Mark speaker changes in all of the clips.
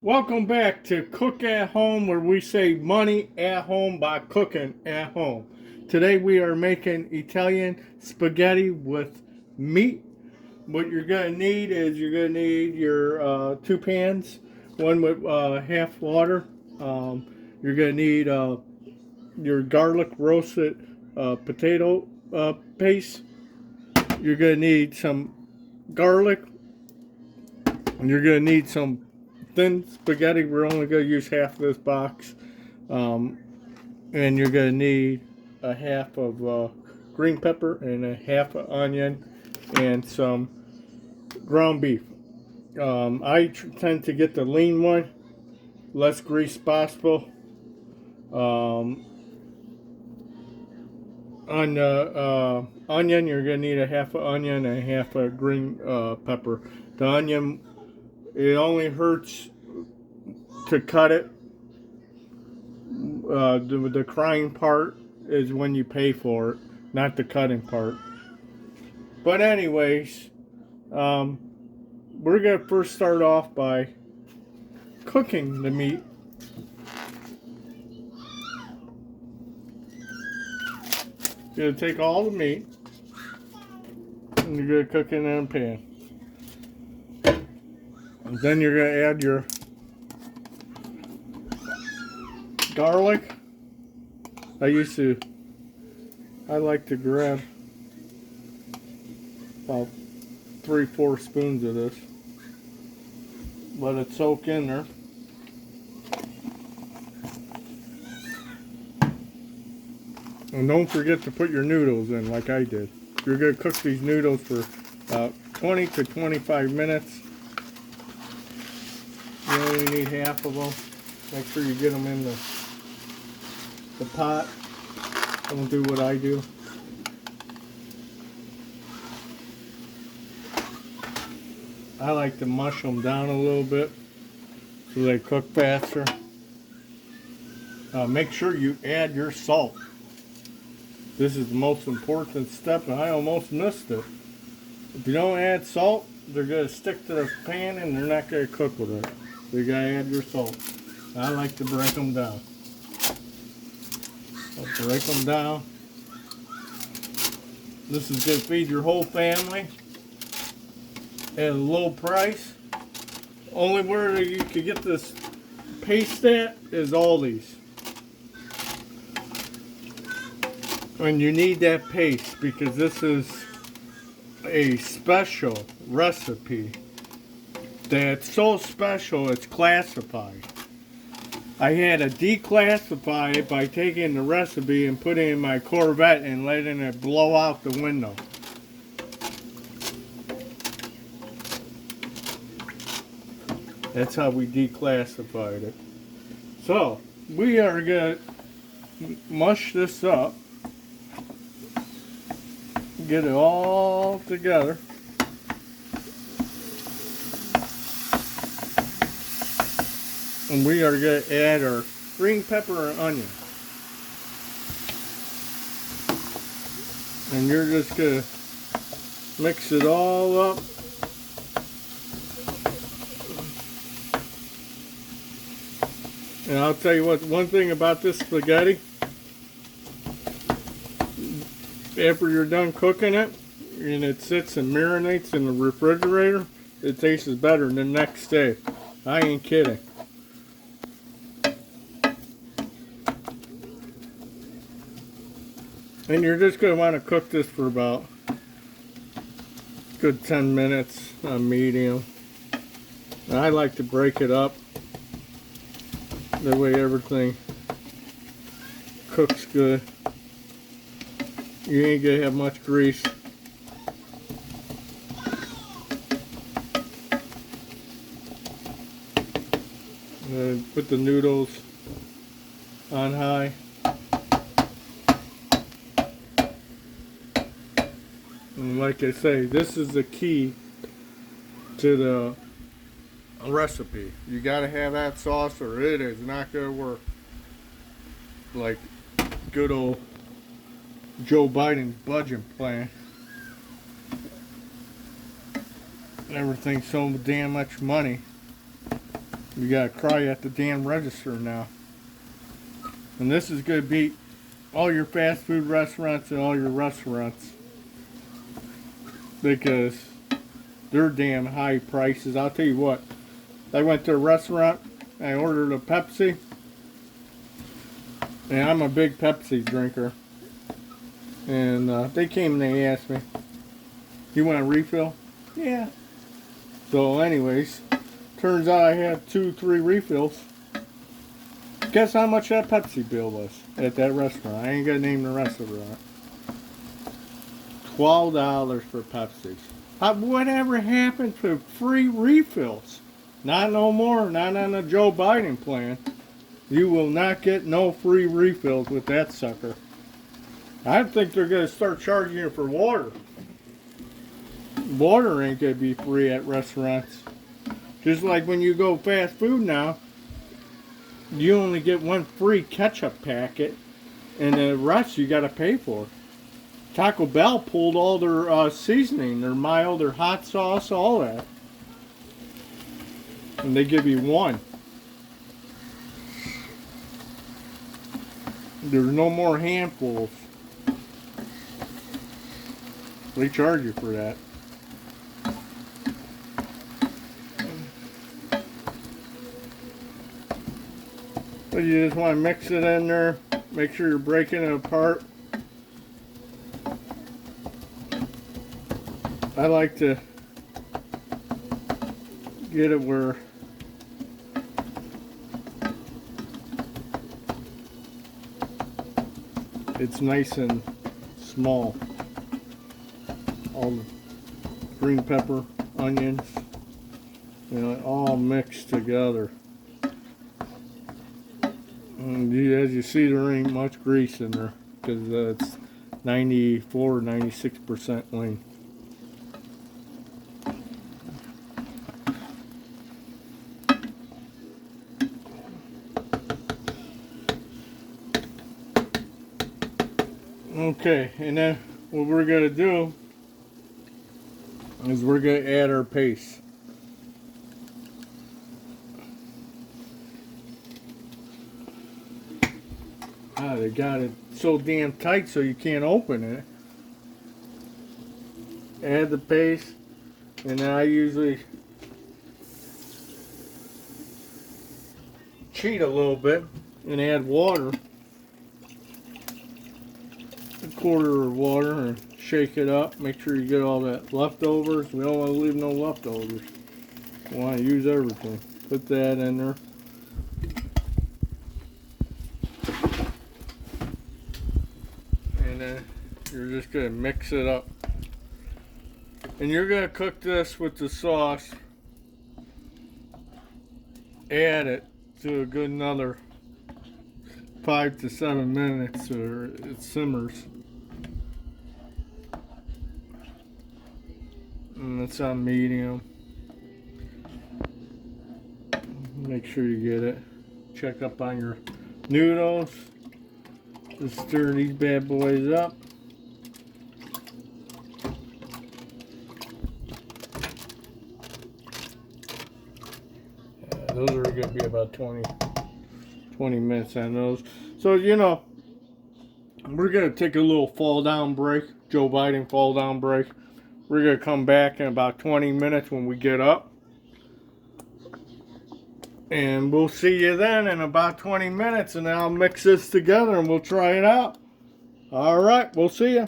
Speaker 1: Welcome back to Cook at Home, where we save money at home by cooking at home. Today we are making Italian spaghetti with meat. What you're going to need is your 2 pans, one with half water. You're going to need your garlic roasted potato paste. You're going to need some garlic. And you're going to need some thin spaghetti. We're only going to use half of this box. And you're going to need a half of green pepper and a half of onion and some ground beef. I tend to get the lean one, less grease possible. On the onion, you're going to need a half of onion and a half of green pepper. The onion, it only hurts to cut it. The crying part is when you pay for it, not the cutting part. But anyways, we're going to first start off by cooking the meat. You're going to take all the meat and you're going to cook it in a pan. And then you're going to add your garlic. I like to grab about 3-4 spoons of this. Let it soak in there. And don't forget to put your noodles in like I did. You're going to cook these noodles for 20 to 25 minutes. You only need half of them. Make sure you get them in the pot. Don't do what I do. I like to mush them down a little bit so they cook faster. Make sure you add your salt. This is the most important step, and I almost missed it. If you don't add salt, they're going to stick to the pan and they're not going to cook with it. So you got to add your salt. I like to break them down. I'll break them down. This is going to feed your whole family at a low price. Only where you can get this paste at is Aldi's. And you need that paste because this is a special recipe that's so special it's classified. I had to declassify it by taking the recipe and putting it in my Corvette and letting it blow out the window. That's how we declassified it. So, we are going to mush this up. Get it all together. And we are going to add our green pepper and onion. And you're just going to mix it all up. And I'll tell you what, one thing about this spaghetti, after you're done cooking it, and it sits and marinates in the refrigerator, it tastes better the next day. I ain't kidding. And you're just going to want to cook this for about a good 10 minutes on medium. And I like to break it up. That way everything cooks good. You ain't going to have much grease. Put the noodles on high. And like I say, this is the key to the recipe. You got to have that sauce or it is not going to work. Like good old Joe Biden's budget plan. Everything's so damn much money. You gotta cry at the damn register now. And this is gonna beat all your fast food restaurants and all your restaurants, because they're damn high prices. I'll tell you what, I went to a restaurant, I ordered a Pepsi, and I'm a big Pepsi drinker. And they came and they asked me, "You want a refill?" Yeah. So anyways, turns out I had 2-3 refills. Guess how much that Pepsi bill was at that restaurant? I ain't gonna name the restaurant. $12 for Pepsi. Whatever happened to free refills? Not no more. Not on the Joe Biden plan. You will not get no free refills with that sucker. I think they're gonna start charging you for water. Water ain't gonna be free at restaurants. Just like when you go fast food now, you only get one free ketchup packet, and the rest you gotta pay for. Taco Bell pulled all their seasoning, their mild, their hot sauce, all that. And they give you one. There's no more handfuls. They charge you for that. But you just want to mix it in there. Make sure you're breaking it apart. I like to get it where it's nice and small. All the green pepper, onions, you know, all mixed together. And as you see, there ain't much grease in there because it's 94-96% lean. Okay, and then what we're going to do is we're going to add our paste. They got it so damn tight so you can't open it. Add the paste, and then I usually cheat a little bit and add water. A quarter of water, and shake it up. Make sure you get all that leftovers. We don't want to leave no leftovers. We want to use everything. Put that in there. And then you're just going to mix it up. And you're going to cook this with the sauce. Add it to a good another 5 to 7 minutes, or it simmers. And it's on medium. Make sure you get it. Check up on your noodles. Just stir these bad boys up. Those are going to be about 20 minutes on those. So, you know, we're going to take a little fall down break. Joe Biden fall down break. We're going to come back in about 20 minutes when we get up. And we'll see you then in about 20 minutes. And then I'll mix this together and we'll try it out. All right, we'll see you.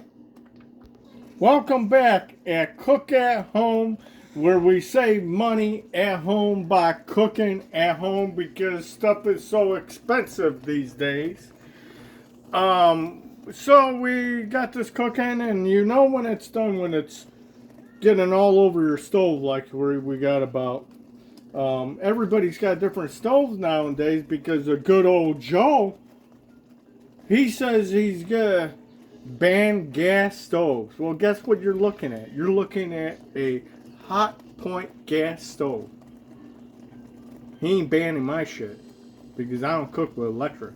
Speaker 1: Welcome back at Cook at Home, where we save money at home by cooking at home because stuff is so expensive these days. So we got this cooking, and you know when it's done, when it's getting all over your stove, like we got about. Everybody's got different stoves nowadays because of good old Joe. He says he's gonna ban gas stoves. Well, guess what you're looking at? You're looking at a Hot Point gas stove. He ain't banning my shit because I don't cook with electric.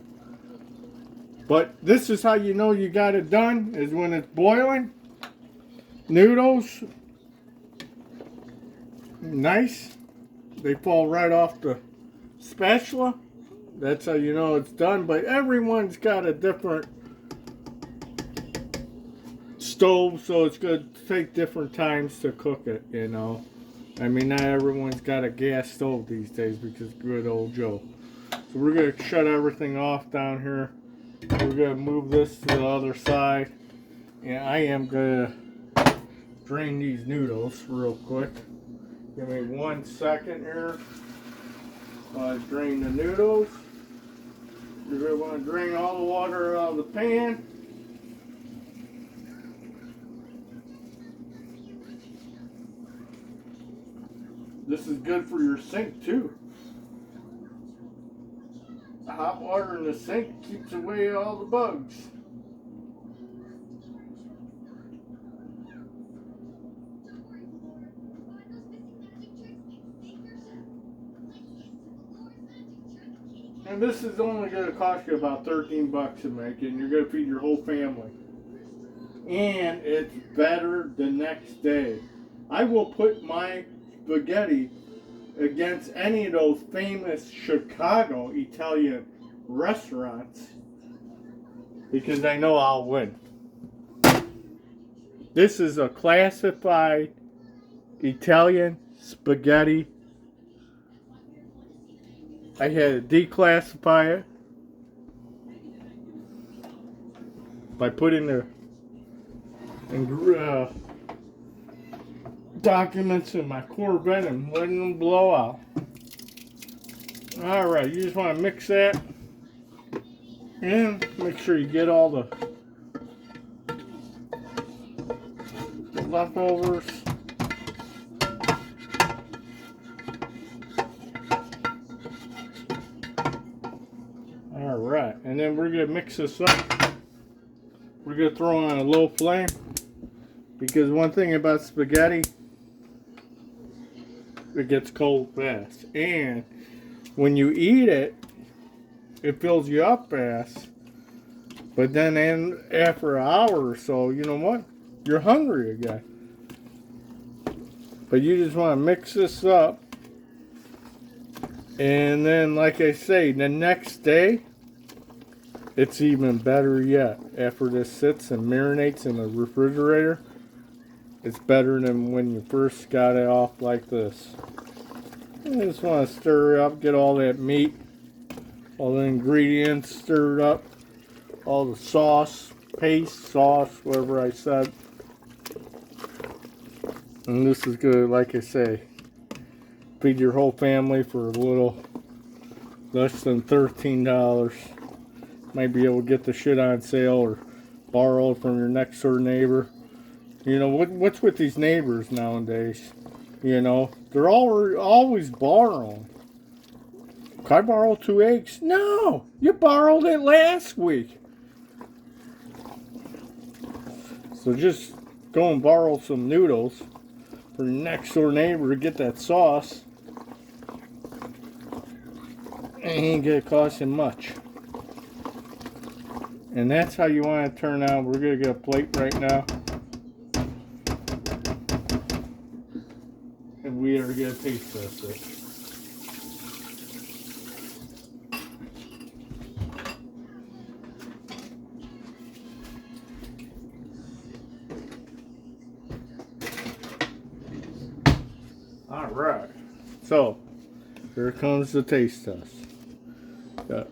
Speaker 1: But this is how you know you got it done, is when it's boiling. Noodles, nice. They fall right off the spatula. That's how you know it's done. But everyone's got a different stove, so it's going to take different times to cook it, you know. I mean, not everyone's got a gas stove these days because good old Joe. So we're going to shut everything off down here. We're going to move this to the other side. And I am going to drain these noodles real quick. Give me 1 second here. Drain the noodles. You're going to want to drain all the water out of the pan. This is good for your sink too. The hot water in the sink keeps away all the bugs. And this is only going to cost you about 13 bucks to make it, and you're going to feed your whole family. And it's better the next day. I will put my spaghetti against any of those famous Chicago Italian restaurants because I know I'll win. This is a classified Italian spaghetti. I had to declassify it by putting the documents in my Corvette and letting them blow out. Alright, you just want to mix that and make sure you get all the leftovers. Alright, and then we're going to mix this up. We're going to throw it on a low flame because one thing about spaghetti, it gets cold fast, and when you eat it, it fills you up fast. But then after an hour or so, you know what? You're hungry again. But you just want to mix this up, and then, like I say, the next day, it's even better yet. After this sits and marinates in the refrigerator, it's better than when you first got it off like this. You just want to stir it up, get all that meat, all the ingredients stirred up, all the sauce, paste, sauce, whatever I said. And this is good, like I say, feed your whole family for a little less than $13. Might be able to get the shit on sale or borrow it from your next door neighbor. You know, what's with these neighbors nowadays? You know, they're always borrowing. Can I borrow 2 eggs? No, you borrowed it last week. So just go and borrow some noodles for your next door neighbor to get that sauce. It ain't gonna cost you much. And that's how you want to turn out. We're gonna get a plate right now. And we are going to taste test it. Alright. So, here comes the taste test. Got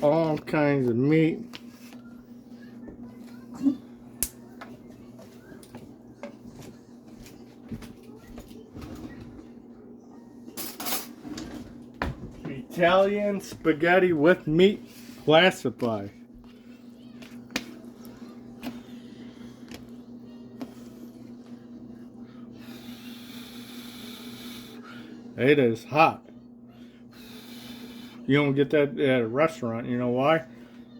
Speaker 1: all kinds of meat. Italian spaghetti with meat, classified. It is hot. You don't get that at a restaurant. You know why?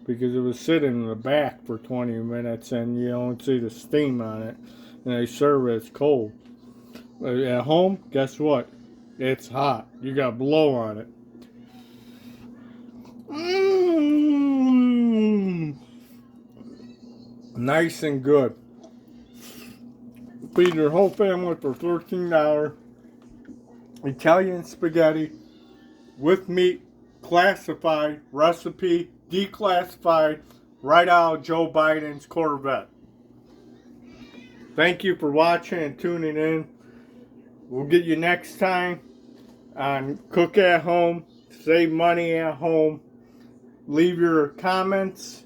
Speaker 1: Because it was sitting in the back for 20 minutes and you don't see the steam on it. And they serve it as cold. But at home, guess what? It's hot. You got blow on it. Nice and good. Feed your whole family for $13. Italian spaghetti with meat, classified recipe, declassified, right out of Joe Biden's Corvette. Thank you for watching and tuning in. We'll get you next time on Cook at Home, Save Money at Home. Leave your comments,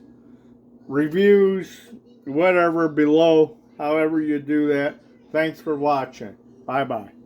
Speaker 1: reviews, whatever below, however you do that. Thanks for watching. Bye-bye.